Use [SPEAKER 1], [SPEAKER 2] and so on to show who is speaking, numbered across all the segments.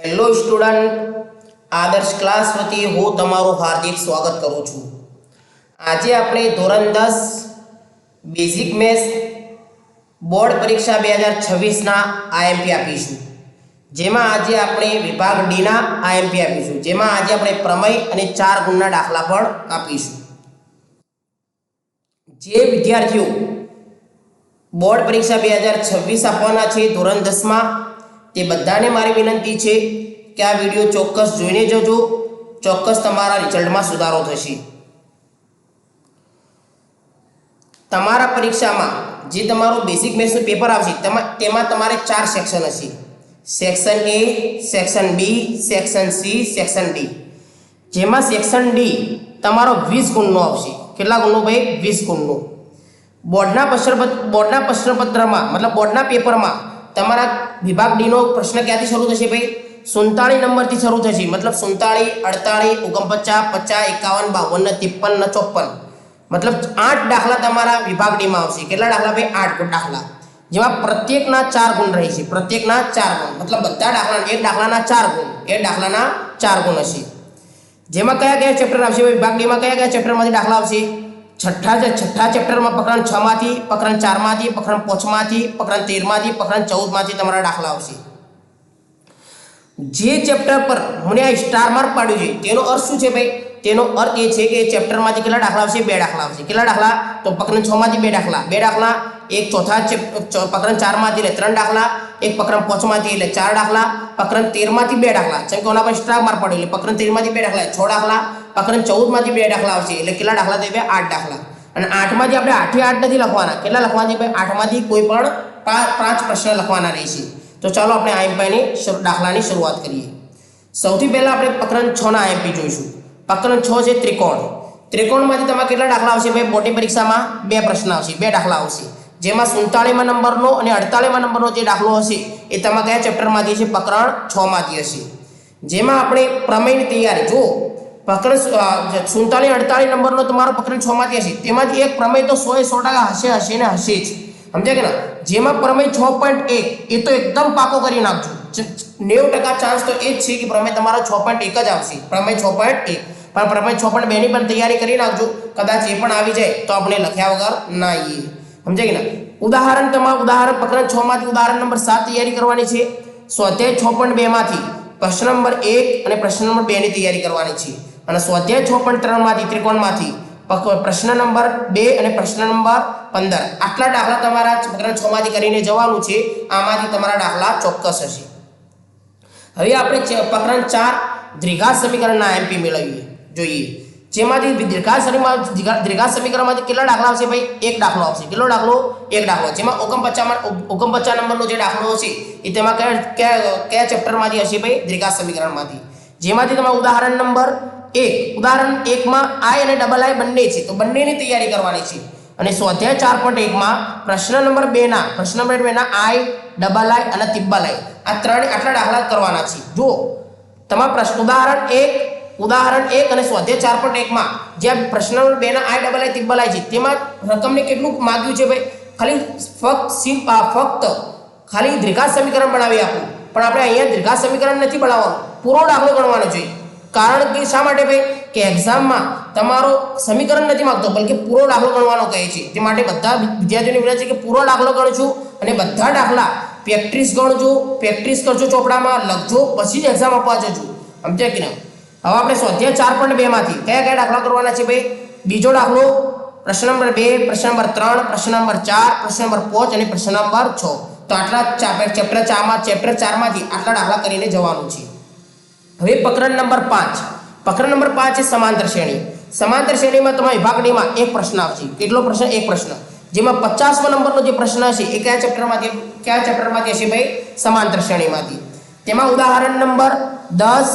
[SPEAKER 1] Hello student આદર્શ class વતી હું તમારું હાર્દિક સ્વાગત કરું છું। આજે આપણે ધોરણ 10 બેઝિક મેથ્સ બોર્ડ પરીક્ષા 2026 ના આઈએમપી આપીશું। જેમાં આજે આપણે વિભાગ ડી ના આઈએમપી આપીશું। જેમાં આજે આપણે પ્રમેય અને 4 ગુણના દાખલા પણ આપીશું। જે વિદ્યાર્થીઓ બોર્ડ પરીક્ષા 2026 આપવાના છે ધોરણ 10 માં તે બધાને મારી વિનંતી છે કે આ વિડિયો ચોક્કસ જોઈને જજો, ચોક્કસ તમારા રિઝલ્ટમાં સુધારો થશે। તમારા પરીક્ષામાં જે તમારું બેઝિક મેથ્સનું પેપર આવશે તેમાં તમારે 4 સેક્શન હશે। Section A, section B, section C, section D. જેમાં સેક્શન ડી તમારો 20 ગુણનો આવશે। કેટલા ગુણનો ભાઈ? 20 ગુણનો। બોર્ડના પ્રશ્નપત્રમાં મતલબ બોર્ડના પેપરમાં તમારા વિભાગ ડી નો પ્રશ્ન ક્યાંથી શરૂ થશે ભાઈ? 47 નંબરથી શરૂ થશે। મતલબ 47, 48, 49, 50, 51, 52, 53 ને 54 મતલબ 8 દાખલા તમારા વિભાગ ડી માં આવશે। કેટલા દાખલા ભાઈ? 8 દાખલા। જેમાં પ્રત્યેકના 4 ગુણ રહેશે। પ્રત્યેકના 4 ગુણ મતલબ બધા દાખલા એક દાખલાના 4 ગુણ, એક દાખલાના 4 ગુણ હશે। જેમાં કયા ચેપ્ટર આવશે વિભાગ ડી માં? કયા ચેપ્ટરમાંથી દાખલા આવશે? છઠ્ઠા ચેપ્ટરમાં પ્રકરણ 6 માંથી, પ્રકરણ 4 માંથી, પ્રકરણ 5 માંથી, પ્રકરણ 13 માંથી, પ્રકરણ 14 માંથી તમારા દાખલા આવશે। જે ચેપ્ટર પર મને આ સ્ટાર માર્ક પાડ્યું છે તેનો અર્થ શું છે ભાઈ? તેનો અર્થ એ છે કે ચેપ્ટરમાંથી કેટલા દાખલા આવશે? 2 દાખલા આવશે। કેટલા દાખલા? તો પ્રકરણ 6 માંથી 2 દાખલા, 2 દાખલા, એક પ્રકરણ 4 માંથી એટલે 3 દાખલા, એક પ્રકરણ 5 માંથી એટલે 4 દાખલા, પ્રકરણ 13 માંથી 2 દાખલા, જેમ કે ઓના પર સ્ટાર માર્ક પાડ્યું એટલે પ્રકરણ 13 માંથી 2 દાખલા 6 દાખલા, પ્રકરણ 14 માંથી 2 દાખલા આવશે એટલે કેટલા દાખલા થશે? 8 દાખલા। અને 8 માંથી આપણે 8 8 નથી લખવાના। કેટલા લખવાના છે ભાઈ? 8 માંથી કોઈ પણ 5 પ્રશ્ન લખવાના રહેશે। તો ચાલો આપણે આઈએમપી દાખલાની શરૂઆત કરીએ। સૌથી પહેલા આપણે પ્રકરણ 6 ના આઈએમપી જોઈશું। પ્રકરણ 6 છે ત્રિકોણ। ત્રિકોણમાંથી તમારે કેટલા દાખલા આવશે ભાઈ? બોર્ડની પરીક્ષામાં 2 પ્રશ્ન આવશે, 2 દાખલા આવશે। જેમાં 47મા નંબરનો અને 48મા નંબરનો જે દાખલો હશે એ તમારા કયા ચેપ્ટરમાંથી છે? પ્રકરણ 6 માંથી હશે। જેમાં આપણે પ્રમેયની તૈયારી જો પ્રકરણ 47 48 નંબરનો તમારો પ્રકરણ 6 માંથી હશે, તેમાંથી એક પ્રમેય તો 100% હશે ને હશે જ, સમજ્યા કે ના? જેમાં પ્રમેય 6.1 એ તો એકદમ પાકો કરી નાખજો। 90% ચાન્સ તો એ જ છે કે પ્રમેય તમારો 6.1 જ આવશે, પ્રમેય 6.1। પણ પ્રમેય 6.2 ની પણ તૈયારી કરી નાખજો, કદાચ એ પણ આવી જાય તો આપણે લખ્યા વગર ના આવીએ, સમજ્યા કે ના? ઉદાહરણ પ્રકરણ 6 માંથી ઉદાહરણ નંબર 7 તૈયારી કરવાની છે। સ્વાધ્યાય 6.2 માંથી પ્રશ્ન નંબર 1 અને પ્રશ્ન નંબર 2 ની તૈયારી કરવાની છે। અને સ્વાધ્યાય 6.3 માંથી ત્રિકોણમાંથી પ્રશ્ન નંબર 2 અને પ્રશ્ન નંબર 15 આટલા દાખલા તમારા પ્રકરણ 6 માંથી કરીને જવાનું છે। આમાંથી તમારા દાખલા ચોક્કસ હશે। હવે આપણે પ્રકરણ 4 દ્વિઘાત સમીકરણના એમપી મેળવીએ જોઈએ। જેમાંથી દ્વિઘાત સમીકરણમાંથી કેટલા દાખલા આવશે ભાઈ? 1 દાખલો આવશે। કેટલો દાખલો? 1 દાખલો। જેમાં 49 નંબરનો જે દાખલો હશે એ તેમાં કયા ચેપ્ટરમાંથી હશે ભાઈ? દ્વિઘાત સમીકરણમાંથી। જેમાંથી તમારે ઉદાહરણ નંબર 1 ઉદાહરણ 1 માં i અને ડબલ i બંને છે તો બંનેની તૈયારી કરવાની છે। અને સ્વાધ્યાય 4.1 માં પ્રશ્ન નંબર 2 ના i ડબલ i અને ત્રિપલ i આટલા દાખલા કરવાના છે। જો તમારા ઉદાહરણ 1 અને સ્વાધ્યાય 4.1 માં જે પ્રશ્ન નંબર 2 ના i double i triple i છે તેમાં રકમને કેટલું માંગ્યું છે ભાઈ? ફક્ત ખાલી દ્વિઘાત સમીકરણ બનાવી આપો, પણ આપણે અહીંયા દ્વિઘાત સમીકરણ નથી બનાવવાનું, પૂરો દાખલો ગણવાનો છે। કારણ કે શા માટે ભાઈ? કે એક્ઝામમાં તમારો સમીકરણ નથી માંગતો બલકે પૂરો દાખલો ગણવાનો કહે છે। તે માટે બધા વિદ્યાર્થીઓને વિનંતી છે કે પૂરો દાખલો ગણજો અને બધા દાખલા પ્રેક્ટિસ ગણજો, પ્રેક્ટિસ કરજો, ચોપડામાં લખજો, પછી જ એક્ઝામ આપવા જજો, સમજ્યા કે ના? હવે આપણે સ્વાધ્યાય 4.2 માંથી કયા દાખલા કરવાના છે ભાઈ? બીજો દાખલો પ્રશ્ન નંબર 2, પ્રશ્ન નંબર 3, પ્રશ્ન નંબર 4, પ્રશ્ન નંબર 5 અને પ્રશ્ન નંબર 6 તો આટલા ચેપ્ટર 4 માંથી આટલા દાખલા કરીને જવાનું છે। હવે પ્રકરણ નંબર 5 છે સમાંતર શ્રેણી। સમાંતર શ્રેણીમાં તમારા વિભાગ ડી માં એક પ્રશ્ન આવશે। કેટલો પ્રશ્ન? એક પ્રશ્ન। જેમાં 50મા નંબરનો જે પ્રશ્ન હશે એ કયા ચેપ્ટરમાંથી હશે ભાઈ? સમાંતર શ્રેણીમાંથી। તેમાં ઉદાહરણ નંબર 10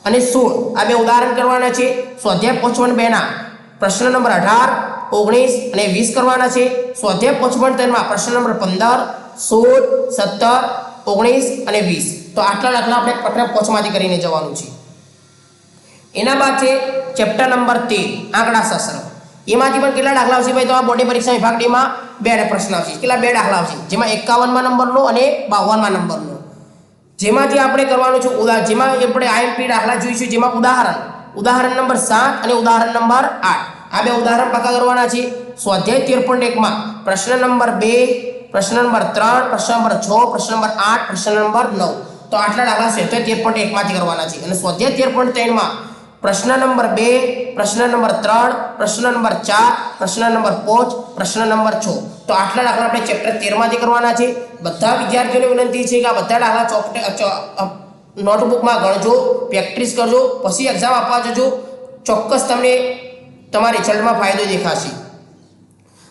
[SPEAKER 1] અને 16 આ બે ઉદાહરણ કરવાના છે। સ્વાધ્યાય 5.2 ના પ્રશ્ન નંબર 18, 19 અને 20 કરવાના છે। સ્વાધ્યાય 5.3 માં પ્રશ્ન નંબર 15, 16, 17, 19 અને 20 તો આટલા દાખલા આપણે પ્રકરણ 5 માંથી કરીને જવાનું છે। એના બાદ છે ચેપ્ટર નંબર 13 આંકડાશાસ્ત્ર। એમાંથી પણ કેટલા દાખલા આવશે ભાઈ? તો આ બોર્ડની પરીક્ષા વિભાગ ડી માં 2 પ્રશ્ન આવશે। કેટલા? 2 દાખલા આવશે। જેમાં 51મા નંબરનો અને 52મા નંબરનો। જેમાંથી આપણે કરવાનું છે જેમાં આપણે આઈએમપી દાખલા જોઈશું, જેમાં ઉદાહરણ નંબર 7 અને ઉદાહરણ નંબર 8 આ બે ઉદાહરણ પાકા કરવાના છે. સ્વાધ્યાય 13.1 માં પ્રશ્ન નંબર 2, પ્રશ્ન નંબર 3, પ્રશ્ન નંબર 6, પ્રશ્ન નંબર 8, પ્રશ્ન નંબર 9. તો આટલા દાખલા સ્વાધ્યાય 13.1 માંથી કરવાના છે. અને સ્વાધ્યાય 13.3 માં પ્રશ્ન નંબર 2, પ્રશ્ન નંબર 3, પ્રશ્ન નંબર 4, પ્રશ્ન નંબર 5, પ્રશ્ન નંબર 6. તો આટલા દાખલા આપણે ચેપ્ટર 13 માંથી કરવાના છે. બધા વિદ્યાર્થીઓને વિનંતી છે કે આ બધા દાખલા નોટબુકમાં ગણજો, પ્રેક્ટિસ કરજો, પછી એક્ઝામ આપવા જજો. ચોક્કસ તમને તમારા રિઝલ્ટમાં ફાયદો દેખાશે.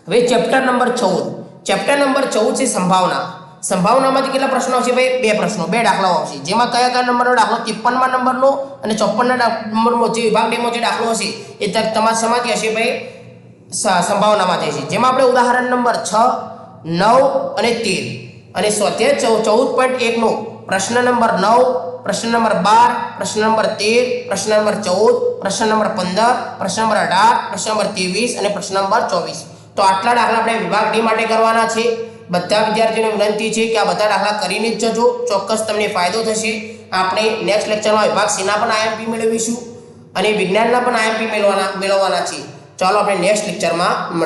[SPEAKER 1] હવે ચેપ્ટર નંબર 14 છે સંભાવનામાંથી કેટલા પ્રશ્નો આવશે ભાઈ? બે પ્રશ્નો, બે દાખલાઓ આવશે. જેમાં કયા નંબરનો દાખલો? 53મા નંબરનો અને 54ના નંબરનો જે વિભાગ ડેમો જે દાખલો હશે એ તમારા સમાતી હશે ભાઈ સંભાવનામાંથી હશે. જેમાં આપણે ઉદાહરણ નંબર 6, 9 અને 13 અને સ્વાધ્યાય 14.1 નો પ્રશ્ન નંબર 9, પ્રશ્ન નંબર 12, પ્રશ્ન નંબર 13, પ્રશ્ન નંબર 14, પ્રશ્ન નંબર 15, પ્રશ્ન નંબર 18, પ્રશ્ન નંબર 23 અને પ્રશ્ન નંબર 24. તો આટલા દાખલા આપણે વિભાગ ડી માટે કરવાના છે. બધા વિદ્યાર્થીઓને વિનંતી છે કે આ બધા દાખલા કરીને જ જજો. ચોક્કસ તમને ફાયદો થશે. આપણે નેક્સ્ટ લેક્ચરમાં વિભાગ સીના પણ આઈએમપી મેળવીશું અને વિજ્ઞાનના પણ આઈએમપી મેળવવાના છે. ચાલો આપણે નેક્સ્ટ લેક્ચરમાં મળીએ.